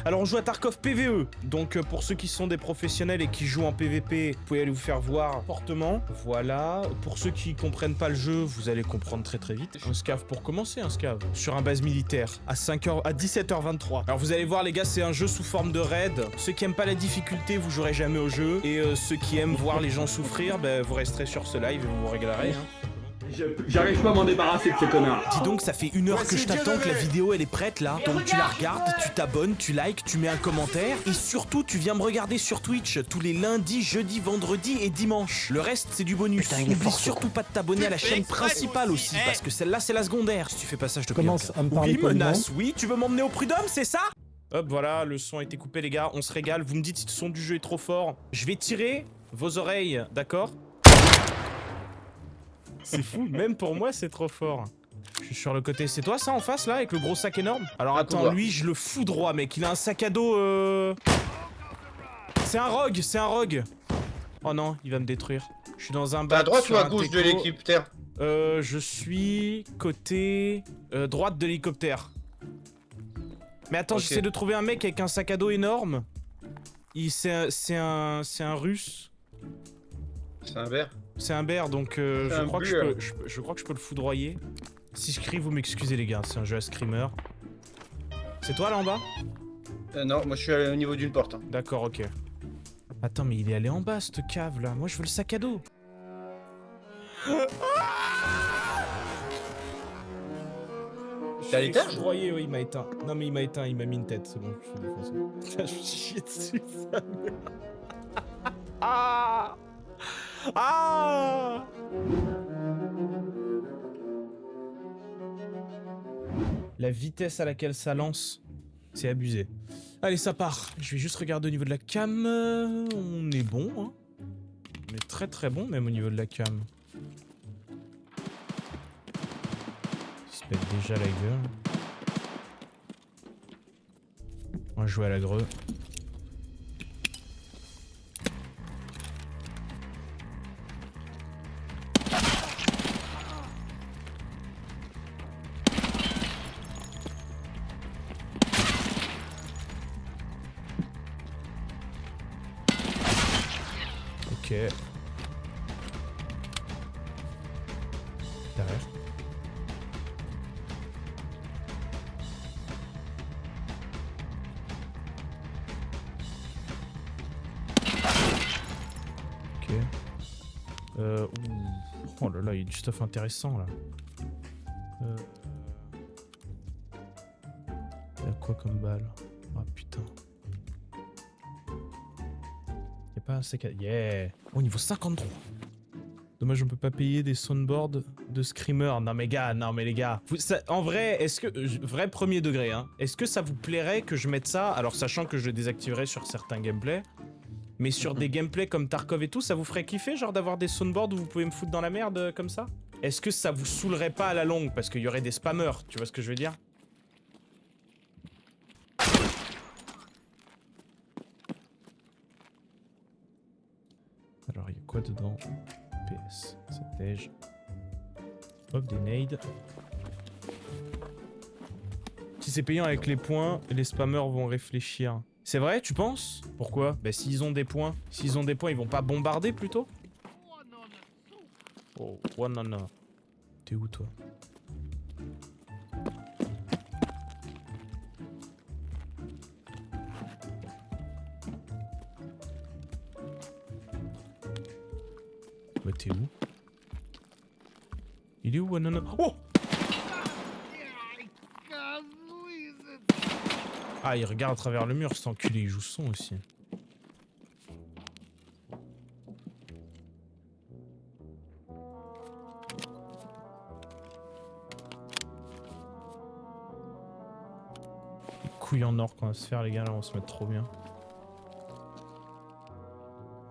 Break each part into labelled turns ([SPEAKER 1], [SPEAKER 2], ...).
[SPEAKER 1] Alors on joue à Tarkov PvE, donc pour ceux qui sont des professionnels et qui jouent en PvP, vous pouvez aller vous faire voir fortement. Voilà, pour ceux qui comprennent pas le jeu, vous allez comprendre très très vite. Un scav pour commencer, un scav. Sur un base militaire, à 17h23. Alors vous allez voir les gars, c'est un jeu sous forme de raid. Ceux qui aiment pas la difficulté, vous jouerez jamais au jeu. Et ceux qui aiment voir les gens souffrir, bah, vous resterez sur ce live et vous vous régalerez. Hein.
[SPEAKER 2] J'arrive pas à m'en débarrasser de ces connards.
[SPEAKER 1] Dis donc, ça fait 1 heure que je t'attends, que la vidéo elle est prête là. Donc tu la regardes, tu t'abonnes, tu likes, tu mets un commentaire. Et surtout, tu viens me regarder sur Twitch tous les lundis, jeudis, vendredis et dimanches. Le reste, c'est du bonus. N'oublie surtout pas de t'abonner à la chaîne principale aussi, parce que celle-là, c'est la secondaire. Si tu fais pas ça, je te
[SPEAKER 3] Commence à me parler
[SPEAKER 1] Oui,
[SPEAKER 3] poliment.
[SPEAKER 1] menace, oui, tu veux m'emmener au prud'homme, c'est ça? Hop, voilà, le son a été coupé, les gars. On se régale. Vous me dites si le son du jeu est trop fort. Je vais tirer vos oreilles, d'accord? C'est fou, même pour moi c'est trop fort. Je suis sur le côté, c'est toi ça en face là avec le gros sac énorme? Alors attends, lui je le fous droit mec, il a un sac à dos C'est un rogue, c'est un rogue. Oh non, il va me détruire. Je suis dans un bac.
[SPEAKER 4] À droite ou à gauche de l'hélicoptère?
[SPEAKER 1] Je suis côté droite de l'hélicoptère. Mais attends, j'essaie de trouver un mec avec un sac à dos énorme. C'est un russe.
[SPEAKER 4] C'est un verre.
[SPEAKER 1] C'est un bear, donc je crois que je peux le foudroyer. Si je crie, vous m'excusez les gars, c'est un jeu à screamer. C'est toi là en bas?
[SPEAKER 4] Non, moi je suis allé au niveau d'une porte. Hein.
[SPEAKER 1] D'accord, ok. Attends, mais il est allé en bas cette cave là. Moi je veux le sac à dos.
[SPEAKER 4] T'es à l'étage?
[SPEAKER 1] Foudroyé, oui, il m'a éteint. Non mais il m'a éteint, il m'a mis une tête, c'est bon, je suis défoncé. Putain, je me suis chié dessus, ça. Ah! Ah! La vitesse à laquelle ça lance, c'est abusé. Allez, ça part. Je vais juste regarder au niveau de la cam. On est bon, hein. On est très très bon même au niveau de la cam. Il se pète déjà la gueule. On va jouer à la greu. Ok. Derrière. Ok. Ouh. Oh là là, il y a du stuff intéressant là. Il y a quoi comme balle? Ah putain. Y'a pas un sac à... Yeah! Oh, niveau 53. Dommage, on peut pas payer des soundboards de screamer. Non mais gars, non mais les gars. En vrai, est-ce que... Vrai premier degré, hein. Est-ce que ça vous plairait que je mette ça? Alors, sachant que je le désactiverai sur certains gameplays. Mais sur des gameplays comme Tarkov et tout, ça vous ferait kiffer, genre d'avoir des soundboards où vous pouvez me foutre dans la merde comme ça? Est-ce que ça vous saoulerait pas à la longue? Parce qu'il y aurait des spammers, tu vois ce que je veux dire? Alors, il y a quoi dedans? PS, c'est déj. Hop, des nades. Si c'est payant avec les points, les spammers vont réfléchir. C'est vrai, tu penses? Pourquoi? Bah s'ils ont des points. S'ils ont des points, ils vont pas bombarder plutôt? Oh, non. T'es où toi? Bah t'es où? Il est où? Non. Oh! Ah, il regarde à travers le mur, cet enculé, il joue son aussi. Les couilles en or qu'on va se faire, les gars, là, on va se mettre trop bien.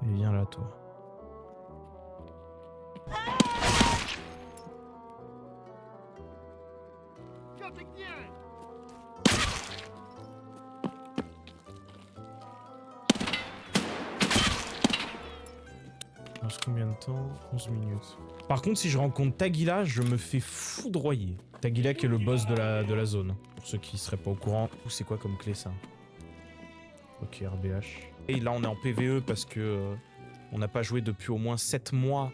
[SPEAKER 1] Et viens là, toi. Il reste combien de temps? 11 minutes. Par contre, si je rencontre Tagila, je me fais foudroyer. Tagila qui est le boss de la zone. Pour ceux qui seraient pas au courant. Ou c'est quoi comme clé ça? Ok, RBH. Et là, on est en PVE parce que on n'a pas joué depuis au moins 7 mois.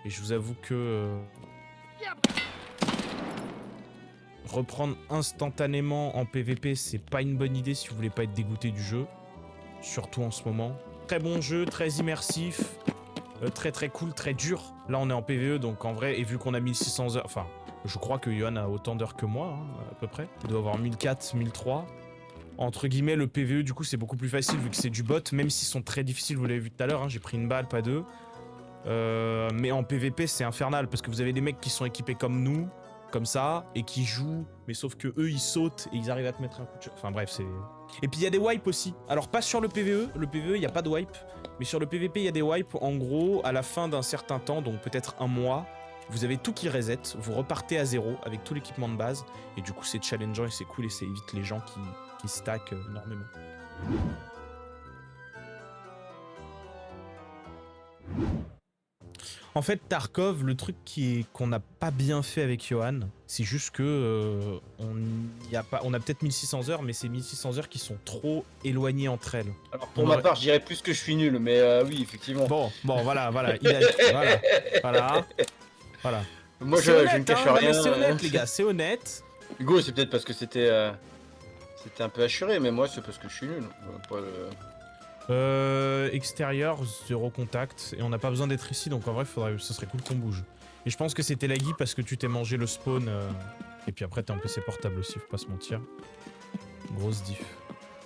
[SPEAKER 1] Et je vous avoue que... reprendre instantanément en PVP, c'est pas une bonne idée si vous voulez pas être dégoûté du jeu. Surtout en ce moment. Très bon jeu, très immersif. Très cool, très dur. Là, on est en PVE, donc en vrai, et vu qu'on a 1600 heures... Enfin, je crois que Yohan a autant d'heures que moi, hein, à peu près. Il doit avoir 1400, 1300. Entre guillemets, le PVE, du coup, c'est beaucoup plus facile vu que c'est du bot, même s'ils sont très difficiles, vous l'avez vu tout à l'heure, hein, j'ai pris une balle, pas deux. Mais en PVP, c'est infernal, parce que vous avez des mecs qui sont équipés comme nous, comme ça, et qui jouent, mais sauf que eux, ils sautent, et ils arrivent à te mettre un coup de... Enfin bref, c'est... Et puis il y a des wipes aussi. Alors pas sur le PVE, il n'y a pas de wipe, mais sur le PVP, il y a des wipes. En gros, à la fin d'un certain temps, donc peut-être un mois, vous avez tout qui reset, vous repartez à zéro avec tout l'équipement de base, et du coup c'est challengeant et c'est cool, et ça évite les gens qui stack énormément. En fait, Tarkov, le truc qu'on n'a pas bien fait avec Yohan, c'est juste que on a peut-être 1600 heures, mais c'est 1600 heures qui sont trop éloignées entre elles.
[SPEAKER 4] Alors pour ma part, je dirais plus que je suis nul, mais oui, effectivement.
[SPEAKER 1] Bon, voilà. Voilà.
[SPEAKER 4] Moi, je ne me cache rien.
[SPEAKER 1] C'est honnête, les gars, c'est honnête.
[SPEAKER 4] Hugo, c'est peut-être parce que c'était un peu assuré, mais moi, c'est parce que je suis nul.
[SPEAKER 1] Extérieur, 0 contact, et on n'a pas besoin d'être ici, donc en vrai, ce serait cool qu'on bouge. Et je pense que c'était laggy parce que tu t'es mangé le spawn, et puis après t'es en PC portable aussi, faut pas se mentir. Grosse diff.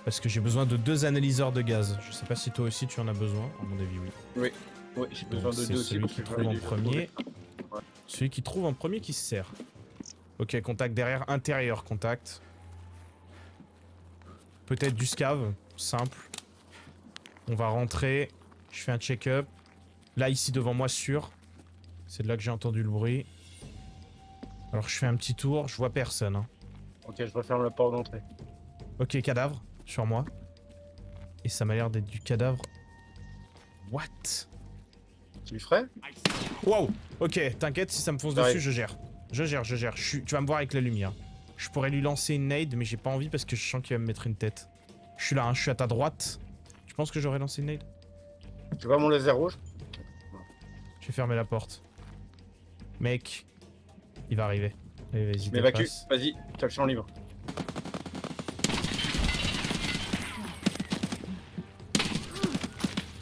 [SPEAKER 1] Parce que j'ai besoin de 2 analyseurs de gaz. Je sais pas si toi aussi tu en as besoin, à mon avis oui.
[SPEAKER 4] Oui, j'ai besoin de 2 aussi.
[SPEAKER 1] Celui qui trouve en premier. Ouais. Celui qui trouve en premier qui se sert. Ok, contact derrière, intérieur, contact. Peut-être du scav, simple. On va rentrer, je fais un check-up. Là, ici, devant moi, sûr. C'est de là que j'ai entendu le bruit. Alors, je fais un petit tour, je vois personne. Hein.
[SPEAKER 4] Ok, je referme la porte d'entrée.
[SPEAKER 1] Ok, cadavre, sur moi. Et ça m'a l'air d'être du cadavre. What?
[SPEAKER 4] Tu lui ferais?
[SPEAKER 1] Wow. Ok, t'inquiète, si ça me fonce dessus, je gère. Je gère. Tu vas me voir avec la lumière. Je pourrais lui lancer une nade, mais j'ai pas envie parce que je sens qu'il va me mettre une tête. Je suis là, hein, je suis à ta droite. Je pense que j'aurais lancé une nade.
[SPEAKER 4] Tu vois mon laser rouge?
[SPEAKER 1] Je vais fermer la porte. Mec, il va arriver. Allez, vas-y,
[SPEAKER 4] m'évacue. Vas-y, t'as le champ libre.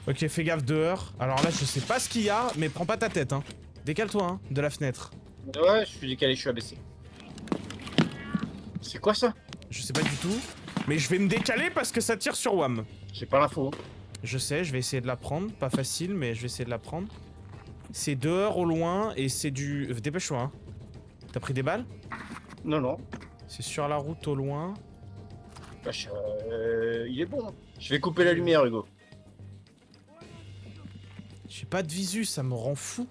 [SPEAKER 1] Ok, fais gaffe dehors. Alors là, je sais pas ce qu'il y a, mais prends pas ta tête, hein. Décale-toi, hein, de la fenêtre.
[SPEAKER 4] Ouais, je suis décalé, je suis abaissé. C'est quoi ça?
[SPEAKER 1] Je sais pas du tout. Mais je vais me décaler parce que ça tire sur WAM.
[SPEAKER 4] J'ai pas l'info.
[SPEAKER 1] Je sais, je vais essayer de la prendre. Pas facile, mais je vais essayer de la prendre. C'est dehors au loin et c'est du... Dépêche-toi, hein. T'as pris des balles?
[SPEAKER 4] Non.
[SPEAKER 1] C'est sur la route au loin.
[SPEAKER 4] Wesh, il est bon. Je vais couper la lumière, Hugo.
[SPEAKER 1] J'ai pas de visu, ça me rend fou.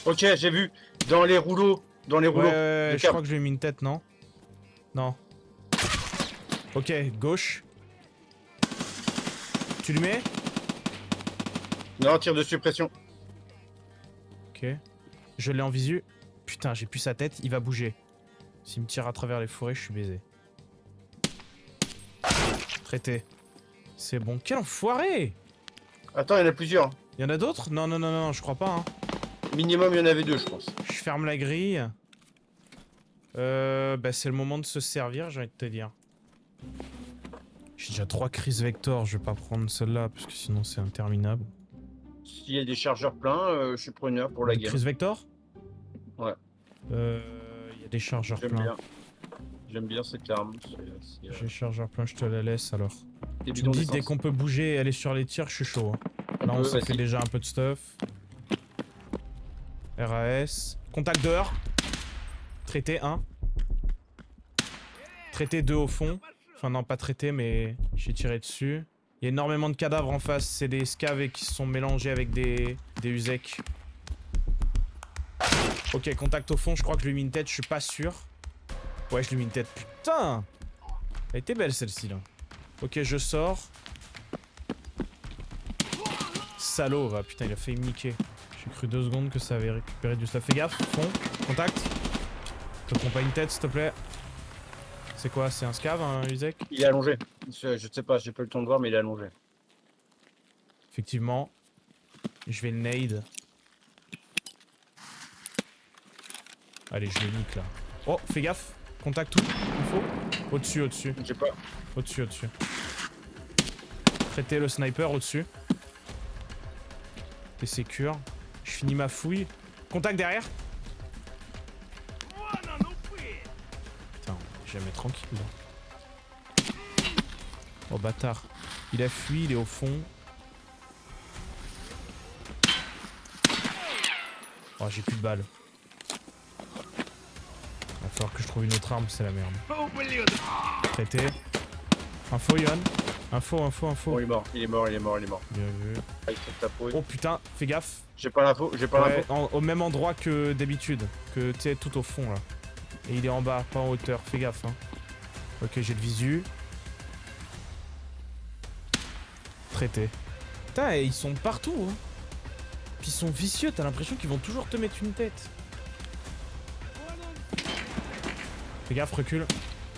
[SPEAKER 4] Ok, j'ai vu. Dans les rouleaux.
[SPEAKER 1] Ouais, je crois que je lui ai mis une tête, non? Non. Ok, gauche. Tu lui mets?
[SPEAKER 4] Non, tir de suppression.
[SPEAKER 1] Ok. Je l'ai en visu. Putain, j'ai plus sa tête, il va bouger. S'il me tire à travers les forêts, je suis baisé. Traité. C'est bon. Quel enfoiré!
[SPEAKER 4] Attends, il y en a plusieurs.
[SPEAKER 1] Il y en a d'autres? Non, je crois pas, hein.
[SPEAKER 4] Minimum, il y en avait 2, je pense.
[SPEAKER 1] Je ferme la grille. Bah c'est le moment de se servir, j'ai envie de te dire. J'ai déjà 3 crises vector, je vais pas prendre celle-là, parce que sinon c'est interminable.
[SPEAKER 4] S'il y a des chargeurs pleins, je suis preneur pour la game.
[SPEAKER 1] Crise vector?
[SPEAKER 4] Ouais.
[SPEAKER 1] Il y a des chargeurs pleins.
[SPEAKER 4] J'aime bien cette arme.
[SPEAKER 1] J'ai des chargeurs pleins, je te la laisse alors.
[SPEAKER 4] Tu
[SPEAKER 1] me dis dès qu'on peut bouger et aller sur les tirs, je suis chaud. Hein. Là on s'est fait déjà un peu de stuff. RAS. Contact dehors. Traité 1. Traité 2 au fond. Enfin non, pas traité, mais j'ai tiré dessus. Il y a énormément de cadavres en face. C'est des scavs qui se sont mélangés avec des USEC. Ok, contact au fond. Je crois que je lui ai mis une tête, je suis pas sûr. Ouais, je lui ai mis une tête. Putain! Elle était belle celle-ci là. Ok, je sors. Salaud, va. Putain, il a failli me niquer. J'ai cru 2 secondes que ça avait récupéré du stuff. Fais gaffe, fond, contact. Te prends pas une tête, s'il te plaît. C'est quoi? C'est un scav, un Uzek?
[SPEAKER 4] Il est allongé. Je sais pas, j'ai pas eu le temps de voir, mais il est allongé.
[SPEAKER 1] Effectivement. Je vais le nade. Allez, je le nique là. Oh, fais gaffe. Contact tout. Info. Au-dessus, au-dessus.
[SPEAKER 4] J'ai pas.
[SPEAKER 1] Au-dessus, au-dessus. Traitez le sniper au-dessus. T'es sécure. Je finis ma fouille. Contact derrière. Putain, jamais tranquille là. Oh bâtard. Il a fui, il est au fond. Oh, j'ai plus de balles. Va falloir que je trouve une autre arme, c'est la merde. Traité. Info, Yon. Info, info, info.
[SPEAKER 4] Bon, il est mort, il est mort, il est mort, il est mort.
[SPEAKER 1] Bien vu.
[SPEAKER 4] Ah, il saute ta peau.
[SPEAKER 1] Oh putain, fais gaffe.
[SPEAKER 4] J'ai pas l'info, j'ai pas
[SPEAKER 1] Ouais,
[SPEAKER 4] l'info.
[SPEAKER 1] au même endroit que d'habitude. Que tu sais, tout au fond là. Et il est en bas, pas en hauteur. Fais gaffe, hein. Ok, j'ai le visu. Traité. Putain, ils sont partout, hein. Puis ils sont vicieux, t'as l'impression qu'ils vont toujours te mettre une tête. Fais gaffe, recule.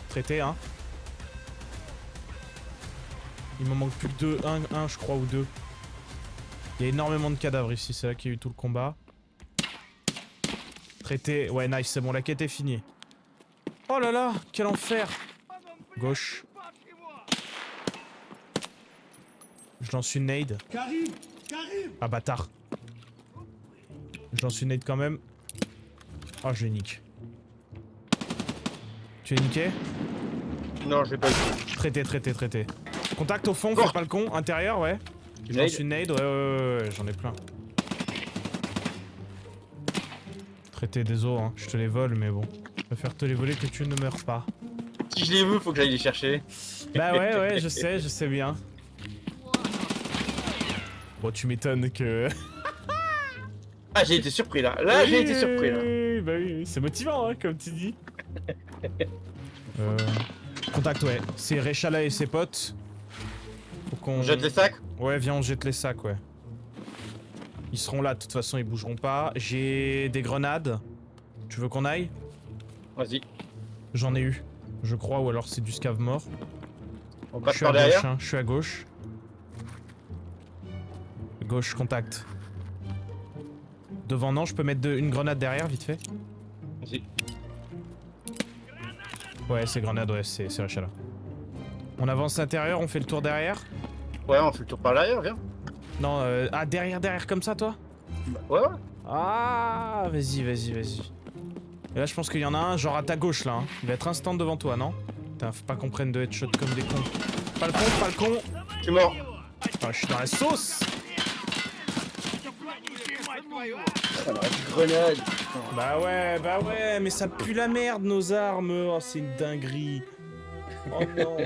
[SPEAKER 1] Traité, hein. Il m'en manque plus que deux, un je crois, ou deux. Il y a énormément de cadavres ici, c'est là qu'il y a eu tout le combat. Traité, ouais nice, c'est bon, la quête est finie. Oh là là, quel enfer. Gauche. Je lance une nade. Ah bâtard. Je lance une nade quand même. Oh je nique. Tu es niqué?
[SPEAKER 4] Non, j'ai pas eu.
[SPEAKER 1] Traité, traité, traité. Contact au fond, fais pas le con. Intérieur, ouais. Je lance une nade, ouais, j'en ai plein. Traité, désolé, hein. Je te les vole, mais bon. Je préfère te les voler que tu ne meurs pas.
[SPEAKER 4] Si je l'ai vu, faut que j'aille les chercher.
[SPEAKER 1] Bah ouais, je sais bien. Bon, tu m'étonnes que...
[SPEAKER 4] Ah, j'ai été surpris là. Là, j'ai été surpris là.
[SPEAKER 1] Bah oui, c'est motivant, hein, comme tu dis. Contact, ouais. C'est Rechala et ses potes. Faut qu'on...
[SPEAKER 4] On jette les sacs.
[SPEAKER 1] Ouais, viens, on jette les sacs, ouais. Ils seront là, de toute façon, ils bougeront pas. J'ai des grenades. Tu veux qu'on aille?
[SPEAKER 4] Vas-y.
[SPEAKER 1] J'en ai eu, je crois, ou alors c'est du scav mort.
[SPEAKER 4] On
[SPEAKER 1] Je
[SPEAKER 4] passe
[SPEAKER 1] suis
[SPEAKER 4] par
[SPEAKER 1] à gauche,
[SPEAKER 4] derrière.
[SPEAKER 1] hein, je suis à gauche. Gauche, contact. Devant, non, je peux mettre une grenade derrière, vite fait.
[SPEAKER 4] Vas-y.
[SPEAKER 1] Ouais, c'est grenade, ouais, c'est Rechala. On avance intérieur, on fait le tour derrière.
[SPEAKER 4] Ouais, on fait le tour par derrière, viens.
[SPEAKER 1] Non, ah, derrière comme ça, toi?
[SPEAKER 4] Ouais, ouais.
[SPEAKER 1] Ah, vas-y. Et là, je pense qu'il y en a un, genre à ta gauche, là. Hein. Il va être instant devant toi, non? Putain, faut pas qu'on prenne de headshot comme des cons. Pas le con.
[SPEAKER 4] Je suis mort.
[SPEAKER 1] Putain, je suis dans la sauce.
[SPEAKER 4] Ah, la grenade.
[SPEAKER 1] Bah ouais, mais ça pue la merde, nos armes. Oh, c'est une dinguerie. Oh non.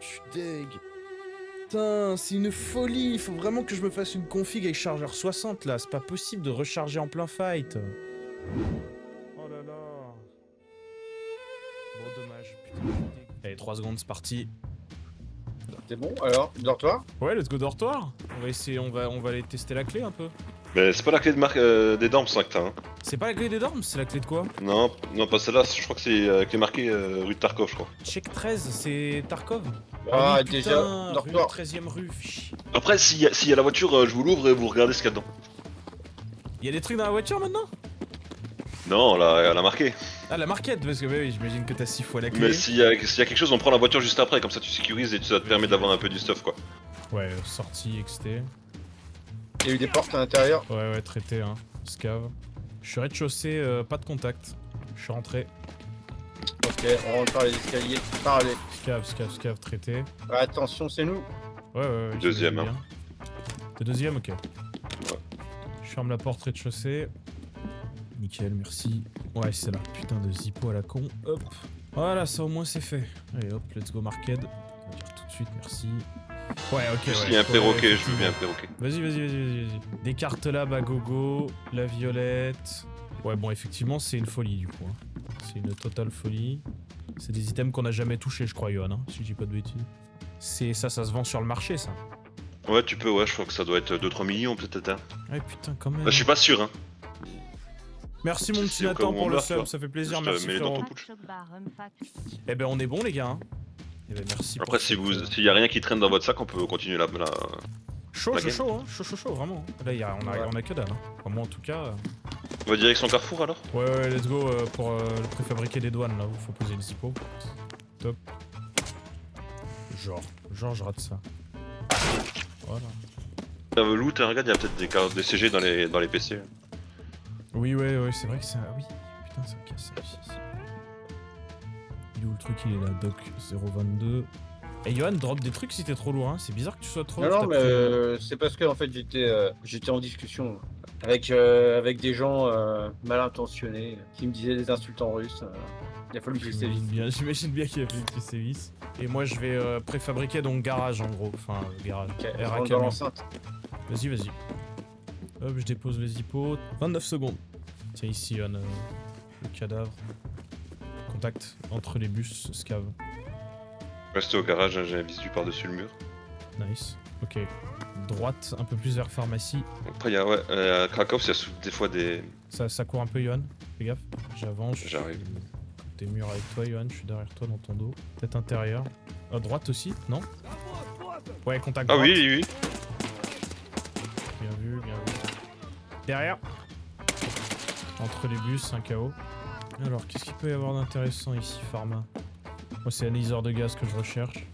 [SPEAKER 1] Je suis deg. Putain, c'est une folie. Il faut vraiment que je me fasse une config avec chargeur 60, là. C'est pas possible de recharger en plein fight. Oh là là. Bon, dommage. Putain, allez, 3 secondes, c'est parti.
[SPEAKER 4] C'est bon, alors, dortoir.
[SPEAKER 1] Ouais, let's go dortoir. On va essayer, on va aller tester la clé un peu.
[SPEAKER 3] Mais c'est pas la clé des dorms, ça que t'as, hein.
[SPEAKER 1] C'est pas la clé des dorms, c'est la clé de quoi?
[SPEAKER 3] Non, pas celle-là, je crois que c'est la clé marquée rue de Tarkov, je crois.
[SPEAKER 1] Check 13, c'est Tarkov.
[SPEAKER 4] Ah,
[SPEAKER 1] oui,
[SPEAKER 4] déjà,
[SPEAKER 1] putain,
[SPEAKER 4] dortoir.
[SPEAKER 1] 13ème rue. Fichi.
[SPEAKER 3] Après, s'il y a la voiture, je vous l'ouvre et vous regardez ce qu'il y a dedans.
[SPEAKER 1] Il y a des trucs dans la voiture maintenant?
[SPEAKER 3] Non, elle a marqué.
[SPEAKER 1] Ah, la marquette, parce que bah oui, j'imagine que t'as 6 fois la clé.
[SPEAKER 3] Mais s'il y a quelque chose, on prend la voiture juste après, comme ça tu sécurises et ça te permet d'avoir un peu du stuff, quoi.
[SPEAKER 1] Ouais, sortie, XT.
[SPEAKER 4] Il y a eu des portes à l'intérieur.
[SPEAKER 1] Ouais, traité, hein. Scav. Je suis rez-de-chaussée, pas de contact. Je suis rentré.
[SPEAKER 4] Ok, on rentre par les escaliers. Par les...
[SPEAKER 1] Scav, traité.
[SPEAKER 4] Attention, c'est nous.
[SPEAKER 1] Ouais.
[SPEAKER 3] Deuxième,
[SPEAKER 1] j'imagine bien. T'es deuxième, ok. Je ferme la porte rez-de-chaussée. Nickel, merci. Ouais, c'est là. Putain de zippo à la con. Hop. Voilà, ça au moins c'est fait. Allez, hop, let's go market. On va dire tout de suite, merci. Ouais, ok.
[SPEAKER 3] S'il y a un perroquet, je veux bien un perroquet.
[SPEAKER 1] Vas-y. Des cartes là, bah gogo. La violette. Ouais, bon, effectivement, c'est une folie du coup. Hein. C'est une totale folie. C'est des items qu'on a jamais touché, je crois, Yohan, hein, si je dis pas de bêtises. C'est ça se vend sur le marché, ça.
[SPEAKER 3] Ouais, tu peux, ouais, je crois que ça doit être 2-3 millions peut-être. Hein.
[SPEAKER 1] Ouais, putain, quand même.
[SPEAKER 3] Bah, je suis pas sûr, hein.
[SPEAKER 1] Merci mon petit
[SPEAKER 3] C'est au cas
[SPEAKER 1] Nathan
[SPEAKER 3] où on
[SPEAKER 1] pour le
[SPEAKER 3] meurt,
[SPEAKER 1] sub,
[SPEAKER 3] toi.
[SPEAKER 1] ça fait plaisir,
[SPEAKER 3] Je te
[SPEAKER 1] merci
[SPEAKER 3] mets dans
[SPEAKER 1] frérot.
[SPEAKER 3] ton putsch.
[SPEAKER 1] Eh ben on est bon les gars. Hein. Eh ben merci.
[SPEAKER 3] Après,
[SPEAKER 1] pour
[SPEAKER 3] si
[SPEAKER 1] cette,
[SPEAKER 3] s'il y a rien qui traîne dans votre sac, on peut continuer la
[SPEAKER 1] Chaud,
[SPEAKER 3] la
[SPEAKER 1] chaud,
[SPEAKER 3] game.
[SPEAKER 1] chaud, hein. Chaud, vraiment. Là, on a que dalle. Hein. Enfin, moi en tout cas.
[SPEAKER 3] On va direction Carrefour alors.
[SPEAKER 1] Ouais, let's go pour le préfabriqué des douanes là où faut poser les zippo. Top. Genre, je rate ça. Voilà.
[SPEAKER 3] Loot, regarde, il y a peut-être des CG dans les PC.
[SPEAKER 1] Oui, c'est vrai que c'est. Oui, putain, ça me casse ça aussi. Il est où le truc? Il est là, Doc 022. Et Johan, drop des trucs si t'es trop lourd, hein. C'est bizarre que tu sois trop lourd.
[SPEAKER 4] Non, non,
[SPEAKER 1] t'as
[SPEAKER 4] mais
[SPEAKER 1] pris,
[SPEAKER 4] c'est parce que en fait j'étais en discussion avec des gens mal intentionnés qui me disaient des insultes en russe. Il a fallu que je sévisse.
[SPEAKER 1] J'imagine bien qu'il y a fallu que tu sévisses. Et moi je vais préfabriquer donc garage en gros. Enfin, garage.
[SPEAKER 4] Ok,
[SPEAKER 1] Air
[SPEAKER 4] je
[SPEAKER 1] à
[SPEAKER 4] rentre dans
[SPEAKER 1] camion.
[SPEAKER 4] l'enceinte.
[SPEAKER 1] Vas-y. Hop, je dépose les hippos. 29 secondes. Tiens, ici, Johan, le cadavre. Contact entre les bus, scave.
[SPEAKER 3] Restez au garage, hein, j'ai un visu par-dessus le mur.
[SPEAKER 1] Nice. Ok. Droite, un peu plus vers pharmacie.
[SPEAKER 3] Après, il y a, ouais, à Krakow, il y a des fois des.
[SPEAKER 1] Ça court un peu, Johan. Fais gaffe. J'avance.
[SPEAKER 3] J'arrive.
[SPEAKER 1] T'es murs avec toi, Johan. Je suis derrière toi dans ton dos. Peut-être intérieur. À droite aussi, non? Ouais, contact
[SPEAKER 3] Ah
[SPEAKER 1] droite.
[SPEAKER 3] oui.
[SPEAKER 1] Bien vu. Derrière. Entre les bus, un KO. Alors, qu'est-ce qu'il peut y avoir d'intéressant ici, Pharma? Moi, c'est analyseur de gaz que je recherche.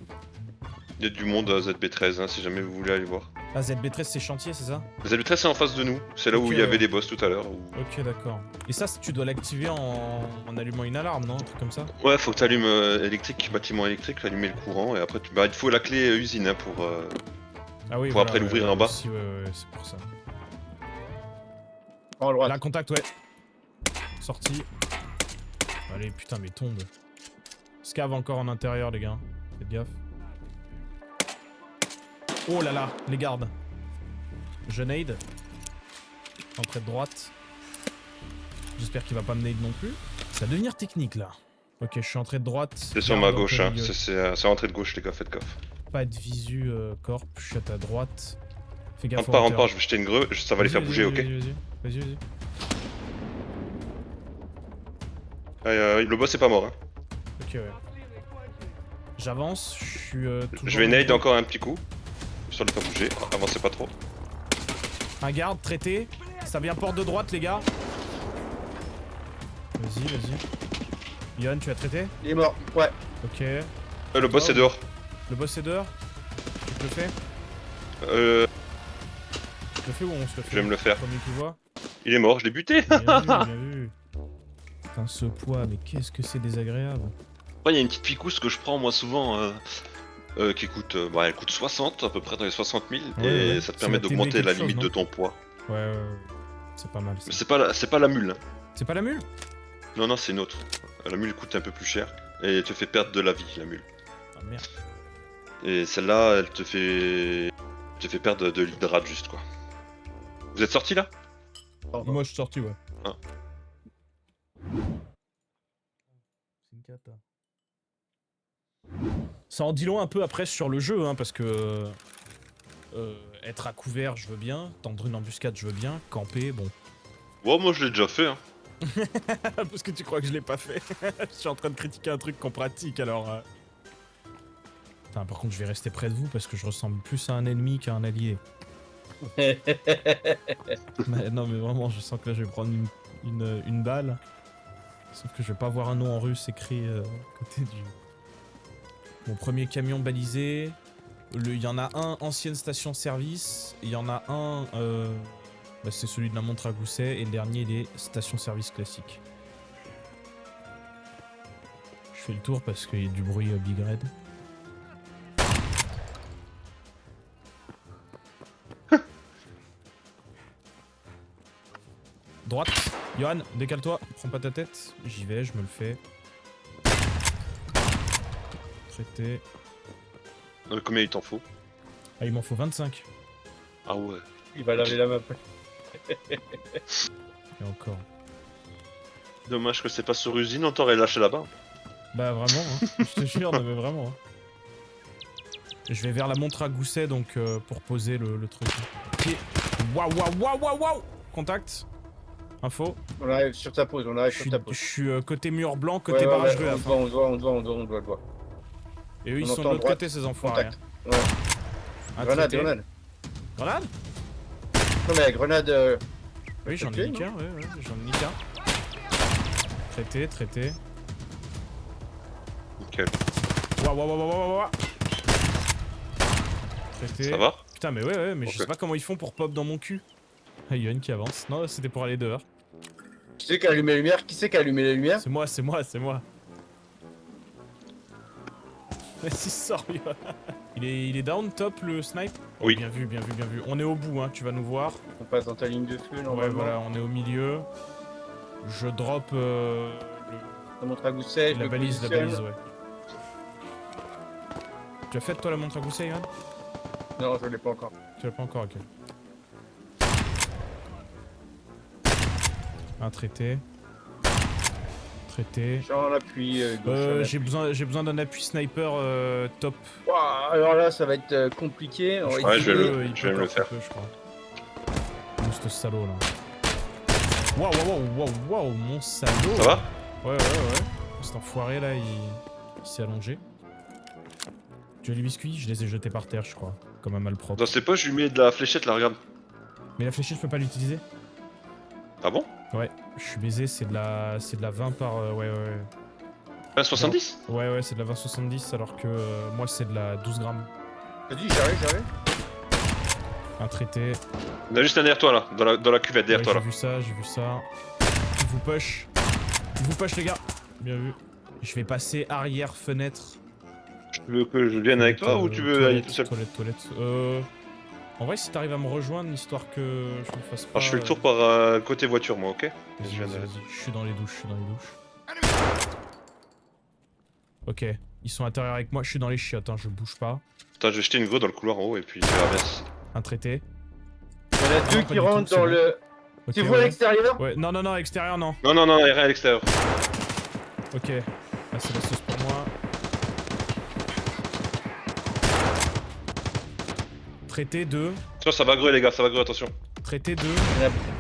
[SPEAKER 3] Il y a du monde à ZB13, hein, si jamais vous voulez aller voir.
[SPEAKER 1] Ah, ZB13, c'est chantier, c'est ça?
[SPEAKER 3] ZB13, c'est en face de nous. C'est là où
[SPEAKER 1] Ok,
[SPEAKER 3] il y avait
[SPEAKER 1] ouais.
[SPEAKER 3] les boss tout à l'heure.
[SPEAKER 1] Ok, d'accord. Et ça, tu dois l'activer en allumant une alarme, non? Un truc comme ça?
[SPEAKER 3] Ouais, faut que tu allumes électrique, bâtiment électrique, allumer le courant, et après, il te faut la clé usine hein, pour.
[SPEAKER 1] Ah oui,
[SPEAKER 3] Pour après l'ouvrir en bas.
[SPEAKER 1] Si, ouais, c'est pour ça.
[SPEAKER 4] En droite.
[SPEAKER 1] Là, contact, ouais. Sortie. Allez, putain, mais tombe. Scave encore en intérieur, les gars. Faites gaffe. Oh là là, les gardes. Je nade. Entrée de droite. J'espère qu'il va pas me nade non plus. Ça va devenir technique, là. Ok, je suis entrée de droite.
[SPEAKER 3] C'est sur
[SPEAKER 1] Garde
[SPEAKER 3] ma
[SPEAKER 1] dans
[SPEAKER 3] gauche,
[SPEAKER 1] ton
[SPEAKER 3] hein.
[SPEAKER 1] milieu.
[SPEAKER 3] C'est entrée de gauche, les gars, faites gaffe.
[SPEAKER 1] Pas de visu corp, je suis à ta droite. Fais gaffe.
[SPEAKER 3] Rentre pas, je vais jeter une greu, ça va les faire bouger, ok?
[SPEAKER 1] Vas-y.
[SPEAKER 3] Le boss est pas mort, hein.
[SPEAKER 1] Ok, ouais. J'avance, je suis.
[SPEAKER 3] Je vais nade encore un petit coup, histoire de les faire bouger, avancez pas trop.
[SPEAKER 1] Un garde traité. Ça vient porte de droite, les gars. Vas-y. Yohan, tu as traité?
[SPEAKER 4] Il est mort. Ouais.
[SPEAKER 1] Ok.
[SPEAKER 3] Le boss
[SPEAKER 1] Oh.
[SPEAKER 3] est dehors.
[SPEAKER 1] Le boss est dehors? Tu te le fais? Tu te le fais ou on se le fait?
[SPEAKER 3] Je vais me le faire.
[SPEAKER 1] Premier qui voit.
[SPEAKER 3] Il est mort, je l'ai buté.
[SPEAKER 1] Bien vu. Putain, ce poids, mais qu'est-ce que c'est désagréable.
[SPEAKER 3] Après, il y a une petite picousse que je prends moi souvent qui coûte. Elle coûte 60, à peu près dans les 60 000,
[SPEAKER 1] Ouais,
[SPEAKER 3] et
[SPEAKER 1] ouais.
[SPEAKER 3] ça te
[SPEAKER 1] C'est
[SPEAKER 3] permet
[SPEAKER 1] la TV
[SPEAKER 3] d'augmenter la
[SPEAKER 1] quelque
[SPEAKER 3] limite
[SPEAKER 1] chose,
[SPEAKER 3] de
[SPEAKER 1] non
[SPEAKER 3] ton poids.
[SPEAKER 1] Ouais. C'est pas mal ça.
[SPEAKER 3] Mais c'est pas la mule. Hein.
[SPEAKER 1] C'est pas la mule?
[SPEAKER 3] Non, c'est une autre. La mule coûte un peu plus cher, et te fait perdre de la vie, la mule.
[SPEAKER 1] Ah merde.
[SPEAKER 3] Et celle-là, elle te fait perdre de l'hydrate juste quoi. Vous êtes sorti là?
[SPEAKER 1] Moi je suis sorti, ouais.
[SPEAKER 3] Ah.
[SPEAKER 1] C'est une cata. Ça en dit long un peu après sur le jeu, hein, parce que être à couvert, je veux bien. Tendre une embuscade, je veux bien. Camper, bon.
[SPEAKER 3] Ouais, moi je l'ai déjà fait. Hein.
[SPEAKER 1] Parce que tu crois que je l'ai pas fait. Je suis en train de critiquer un truc qu'on pratique, alors... Putain, par contre, je vais rester près de vous parce que je ressemble plus à un ennemi qu'à un allié. Non, mais vraiment, je sens que là, je vais prendre une balle. Sauf que je vais pas voir un nom en russe écrit à côté du... Mon premier camion balisé. Il y en a un ancienne station-service. Il y en a un... c'est celui de la montre à gousset. Et le dernier, il est station-service classique. Je fais le tour parce qu'il y a du bruit Big Red. Droite. Johan, décale-toi. Prends pas ta tête. J'y vais, je me le fais. Traité.
[SPEAKER 3] Combien il t'en faut?
[SPEAKER 1] Ah, il m'en faut 25.
[SPEAKER 3] Ah ouais.
[SPEAKER 4] Il va laver la map.
[SPEAKER 1] Et encore.
[SPEAKER 3] Dommage que c'est pas sur usine, on t'aurait lâché là-bas.
[SPEAKER 1] Bah vraiment, hein. Je te jure, non mais vraiment. Hein. Je vais vers la montre à gousset donc pour poser le truc. Waouh. Contact. Info.
[SPEAKER 4] On arrive sur ta pause, on arrive
[SPEAKER 1] Je
[SPEAKER 4] sur
[SPEAKER 1] suis,
[SPEAKER 4] ta
[SPEAKER 1] je
[SPEAKER 4] pause.
[SPEAKER 1] suis côté mur blanc, côté
[SPEAKER 4] Ouais,
[SPEAKER 1] barrage
[SPEAKER 4] ouais,
[SPEAKER 1] rue.
[SPEAKER 4] on te voit, on te voit, on te voit, on te voit, on te voit.
[SPEAKER 1] Et eux, ils
[SPEAKER 4] on
[SPEAKER 1] sont de
[SPEAKER 4] entend
[SPEAKER 1] l'autre
[SPEAKER 4] droite.
[SPEAKER 1] côté, ces enfoirés.
[SPEAKER 4] Contact.
[SPEAKER 1] hein.
[SPEAKER 4] Ouais.
[SPEAKER 1] Un
[SPEAKER 4] Grenade,
[SPEAKER 1] traité.
[SPEAKER 4] grenade.
[SPEAKER 1] Grenade.
[SPEAKER 4] Non mais grenade...
[SPEAKER 1] Oui, j'en ai
[SPEAKER 4] traité,
[SPEAKER 1] niqué un, ouais, j'en ai niqué un. Traité, traité.
[SPEAKER 3] Nickel.
[SPEAKER 1] Waouh, waouh, waouh, waouh, waouh. Traité.
[SPEAKER 3] Ça va?
[SPEAKER 1] Putain, mais ouais, mais je
[SPEAKER 3] Ok.
[SPEAKER 1] sais pas comment ils font pour pop dans mon cul. Ah, Yoann qui avance. Non, c'était pour aller dehors.
[SPEAKER 4] Qui c'est qui a allumé les lumières? Qui c'est qui a allumé les lumières?
[SPEAKER 1] C'est moi, c'est moi, c'est moi. Vas-y, sors, Yoann. Il est down top le snipe? Oh,
[SPEAKER 3] Oui.
[SPEAKER 1] Bien vu, bien vu, bien vu. On est au bout, hein, tu vas nous voir.
[SPEAKER 4] On passe dans ta ligne de feu
[SPEAKER 1] Ouais,
[SPEAKER 4] normalement.
[SPEAKER 1] voilà, on est au milieu. Je drop
[SPEAKER 4] Ça montre à gousset, je
[SPEAKER 1] la
[SPEAKER 4] le
[SPEAKER 1] balise,
[SPEAKER 4] positionne.
[SPEAKER 1] ouais. Tu as fait toi la montre à gousset, Yoann?
[SPEAKER 4] Non, je l'ai pas encore.
[SPEAKER 1] Tu l'as pas encore, ok. Un traité. Traité.
[SPEAKER 4] Genre l'appui gauche.
[SPEAKER 1] J'ai besoin d'un appui sniper top.
[SPEAKER 4] Ouah, alors là, ça va être compliqué. On va
[SPEAKER 3] Ouais, je vais
[SPEAKER 4] essayer.
[SPEAKER 3] le-
[SPEAKER 1] Il
[SPEAKER 3] je vais
[SPEAKER 1] peut
[SPEAKER 3] me le
[SPEAKER 1] top,
[SPEAKER 3] faire.
[SPEAKER 1] il peut, je crois. Où ce salaud là? Waouh, waouh, waouh, waouh, mon salaud!
[SPEAKER 3] Ça va?
[SPEAKER 1] Ouais. Cet enfoiré là, il s'est allongé. Tu as les biscuits? Je les ai jetés par terre, je crois. Comme un malpropre.
[SPEAKER 3] Dans ses poches, je lui mets de la fléchette là, regarde.
[SPEAKER 1] Mais la fléchette, je peux pas l'utiliser?
[SPEAKER 3] Ah bon?
[SPEAKER 1] Ouais, je suis baisé, c'est de la 20 par. Ouais.
[SPEAKER 3] 70?
[SPEAKER 1] Ouais, c'est de la 20-70 alors que moi c'est de la 12 grammes.
[SPEAKER 4] Vas-y, j'arrive.
[SPEAKER 1] Un traité.
[SPEAKER 3] Il y en a juste un derrière toi là, dans la cuvette derrière
[SPEAKER 1] Ouais,
[SPEAKER 3] toi là.
[SPEAKER 1] j'ai vu ça. Il vous push. Les gars. Bien vu. Je vais passer arrière fenêtre.
[SPEAKER 3] Tu veux que je vienne avec toi ou tu veux aller tout seul?
[SPEAKER 1] Toilette. En vrai, si t'arrives à me rejoindre, histoire que je me fasse pas.
[SPEAKER 3] Alors je fais le tour par côté voiture moi, ok?
[SPEAKER 1] Vas-y,
[SPEAKER 3] Je viens de-
[SPEAKER 1] Je suis dans les douches, Ok, ils sont à l'intérieur avec moi, je suis dans les chiottes, hein, je bouge pas.
[SPEAKER 3] Attends, je vais jeter une go dans le couloir en haut et puis je vais reverse.
[SPEAKER 1] Un traité.
[SPEAKER 4] Il y en a deux
[SPEAKER 1] pas
[SPEAKER 4] qui
[SPEAKER 1] du tout,
[SPEAKER 4] rentrent
[SPEAKER 1] c'est
[SPEAKER 4] dans
[SPEAKER 1] bon.
[SPEAKER 4] le.
[SPEAKER 1] Ok,
[SPEAKER 4] Tu vois à
[SPEAKER 1] ouais.
[SPEAKER 4] l'extérieur?
[SPEAKER 1] Ouais, non, extérieur, non.
[SPEAKER 3] Non, il y a rien à l'extérieur.
[SPEAKER 1] Ok, là c'est la sauce pour moi. Traité 2.
[SPEAKER 3] Ça va greu les gars, ça va greu, attention.
[SPEAKER 1] Traité 2.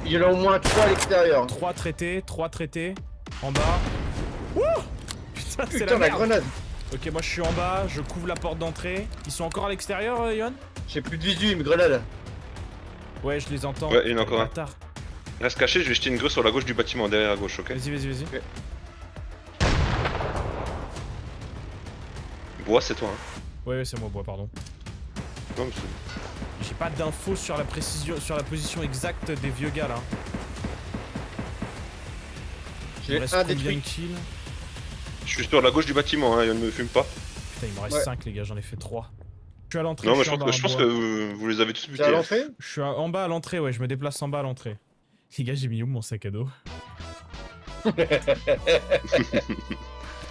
[SPEAKER 4] Il y en a au moins 3 à l'extérieur.
[SPEAKER 1] 3 traités. En bas. Wouh! Putain, c'est la
[SPEAKER 4] Putain, la
[SPEAKER 1] merde.
[SPEAKER 4] grenade.
[SPEAKER 1] Ok, moi je suis en bas, je couvre la porte d'entrée. Ils sont encore à l'extérieur, Yoann?
[SPEAKER 4] J'ai plus de visu, une grenade.
[SPEAKER 1] Ouais, je les entends.
[SPEAKER 3] Ouais, il y en a encore un.
[SPEAKER 1] Bâtard.
[SPEAKER 3] Reste caché, je vais jeter une greu sur la gauche du bâtiment, derrière à gauche, ok?
[SPEAKER 1] Vas-y.
[SPEAKER 3] Bois, c'est toi, hein?
[SPEAKER 1] Ouais, c'est moi, bois, pardon.
[SPEAKER 3] Non, mais c'est-
[SPEAKER 1] J'ai pas d'infos sur la précision, sur la position exacte des vieux gars là. Il me
[SPEAKER 4] J'ai
[SPEAKER 1] reste
[SPEAKER 4] un
[SPEAKER 1] combien de
[SPEAKER 4] détruit.
[SPEAKER 1] kills?
[SPEAKER 3] Je suis sur la gauche du bâtiment, hein, il ne me fume pas.
[SPEAKER 1] Putain, il me reste
[SPEAKER 4] Ouais.
[SPEAKER 1] 5 les gars, j'en ai fait 3. Je suis à l'entrée.
[SPEAKER 3] Non, mais
[SPEAKER 1] suis en bas,
[SPEAKER 3] je pense
[SPEAKER 1] en
[SPEAKER 3] que
[SPEAKER 1] bois.
[SPEAKER 3] vous les avez tous
[SPEAKER 4] C'est
[SPEAKER 3] butés.
[SPEAKER 4] à l'entrée?
[SPEAKER 1] Je suis en bas à l'entrée, ouais, je me déplace en bas à l'entrée. Les gars, j'ai mis où mon sac à dos?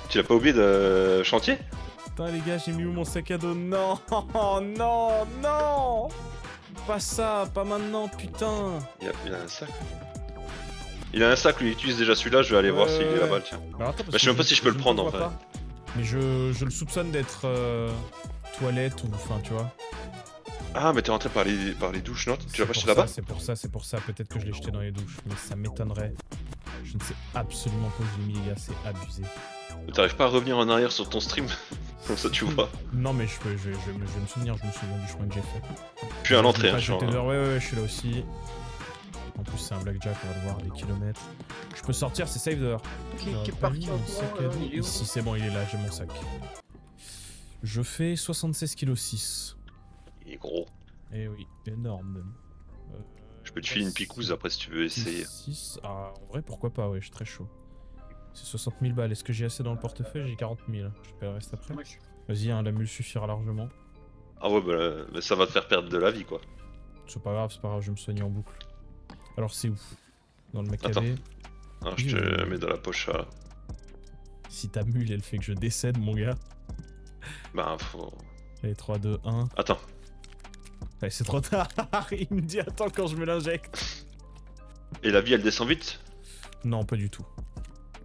[SPEAKER 3] Tu l'as pas oublié de chantier?
[SPEAKER 1] Putain, les gars, j'ai mis où mon sac à dos? Non, non! Pas ça, pas maintenant, putain!
[SPEAKER 3] Il a un sac. Il a un sac, lui, il utilise déjà celui-là, je vais aller voir s'il est là-bas, tiens.
[SPEAKER 1] Alors, attends, parce
[SPEAKER 3] je sais
[SPEAKER 1] que
[SPEAKER 3] même pas si je peux le
[SPEAKER 1] ne
[SPEAKER 3] prendre, en
[SPEAKER 1] vois
[SPEAKER 3] vrai.
[SPEAKER 1] pas. Mais je le soupçonne d'être toilette ou enfin, tu vois.
[SPEAKER 3] Ah, mais t'es rentré par les douches, non? Tu
[SPEAKER 1] C'est
[SPEAKER 3] l'as pas
[SPEAKER 1] pour
[SPEAKER 3] jeté
[SPEAKER 1] ça,
[SPEAKER 3] là-bas?
[SPEAKER 1] C'est pour ça. Peut-être que je l'ai jeté dans les douches, mais ça m'étonnerait. Je ne sais absolument pas où je l'ai mis, les gars, c'est abusé.
[SPEAKER 3] T'arrives pas à revenir en arrière sur ton stream? Comme ça, tu vois.
[SPEAKER 1] Non, mais je vais me souvenir, je me souviens du chemin que j'ai fait.
[SPEAKER 3] Puis à l'entrée,
[SPEAKER 1] Je
[SPEAKER 3] hein,
[SPEAKER 1] l'ai pas
[SPEAKER 3] genre.
[SPEAKER 1] jeté dehors. Ouais, je suis là aussi. En plus, c'est un blackjack, on va le voir, les kilomètres. Je peux sortir, c'est safe dehors.
[SPEAKER 4] Qui
[SPEAKER 1] J'aurais
[SPEAKER 4] est
[SPEAKER 1] pas
[SPEAKER 4] parti
[SPEAKER 1] mis
[SPEAKER 4] en
[SPEAKER 1] mon sac à
[SPEAKER 4] courant,
[SPEAKER 1] dos.
[SPEAKER 4] il est où?
[SPEAKER 1] Ici, c'est bon, il est là, j'ai mon sac. Je fais 76 kg 6.
[SPEAKER 3] Il est gros.
[SPEAKER 1] Eh oui, énorme même.
[SPEAKER 3] Je peux te filer une picouse après si tu veux essayer.
[SPEAKER 1] 6. Ah, en vrai, pourquoi pas, ouais, je suis très chaud. C'est 60 000 balles. Est-ce que j'ai assez dans le portefeuille? J'ai 40 000. Je paie le reste après.
[SPEAKER 4] Moi, je suis-
[SPEAKER 1] Vas-y, hein, la mule suffira largement.
[SPEAKER 3] Ah ouais, bah ça va te faire perdre de la vie, quoi.
[SPEAKER 1] C'est pas grave, je vais me soigner en boucle. Alors, c'est où? Dans le mec
[SPEAKER 3] Attends.
[SPEAKER 1] cavé.
[SPEAKER 3] Alors, je te mets dans la poche à...
[SPEAKER 1] Si ta mule, elle fait que je décède, mon gars.
[SPEAKER 3] Bah, faut...
[SPEAKER 1] Allez, 3, 2, 1.
[SPEAKER 3] Attends.
[SPEAKER 1] Allez, c'est trop tard. Il me dit attends quand je me l'injecte.
[SPEAKER 3] Et la vie, elle descend vite?
[SPEAKER 1] Non, pas du tout.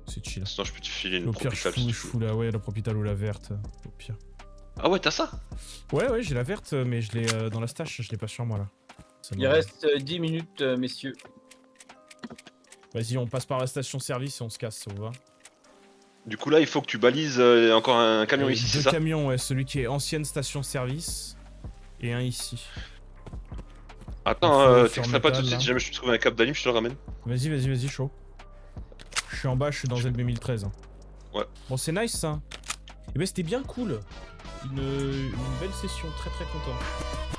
[SPEAKER 1] C'est chill.
[SPEAKER 3] Sinon, je peux te filer une
[SPEAKER 1] Au pire, je
[SPEAKER 3] propitale si tu
[SPEAKER 1] fous
[SPEAKER 3] veux.
[SPEAKER 1] la, ouais, la propitale ou la verte. Au pire.
[SPEAKER 3] Ah ouais, t'as ça?
[SPEAKER 1] Ouais, j'ai la verte, mais je l'ai dans la stash, je l'ai pas sur moi là. Ça
[SPEAKER 4] Il
[SPEAKER 1] me-
[SPEAKER 4] reste 10 minutes, messieurs.
[SPEAKER 1] Vas-y, on passe par la station-service et on se casse, ça vous va?
[SPEAKER 3] Du coup, là, il faut que tu balises encore un camion ici, c'est
[SPEAKER 1] Deux
[SPEAKER 3] ça?
[SPEAKER 1] camions, ouais, celui qui est ancienne station-service et un ici.
[SPEAKER 3] Attends,
[SPEAKER 1] Il faut
[SPEAKER 3] t'extrais pas tout de
[SPEAKER 1] métal,
[SPEAKER 3] suite,
[SPEAKER 1] là.
[SPEAKER 3] si jamais je te trouve un cap d'alim, je te le ramène.
[SPEAKER 1] Vas-y, chaud. Je suis en bas, je suis dans ZB 1013. Hein.
[SPEAKER 3] Ouais.
[SPEAKER 1] Bon, c'est nice ça. Et ben, c'était bien cool. Une belle session, très content.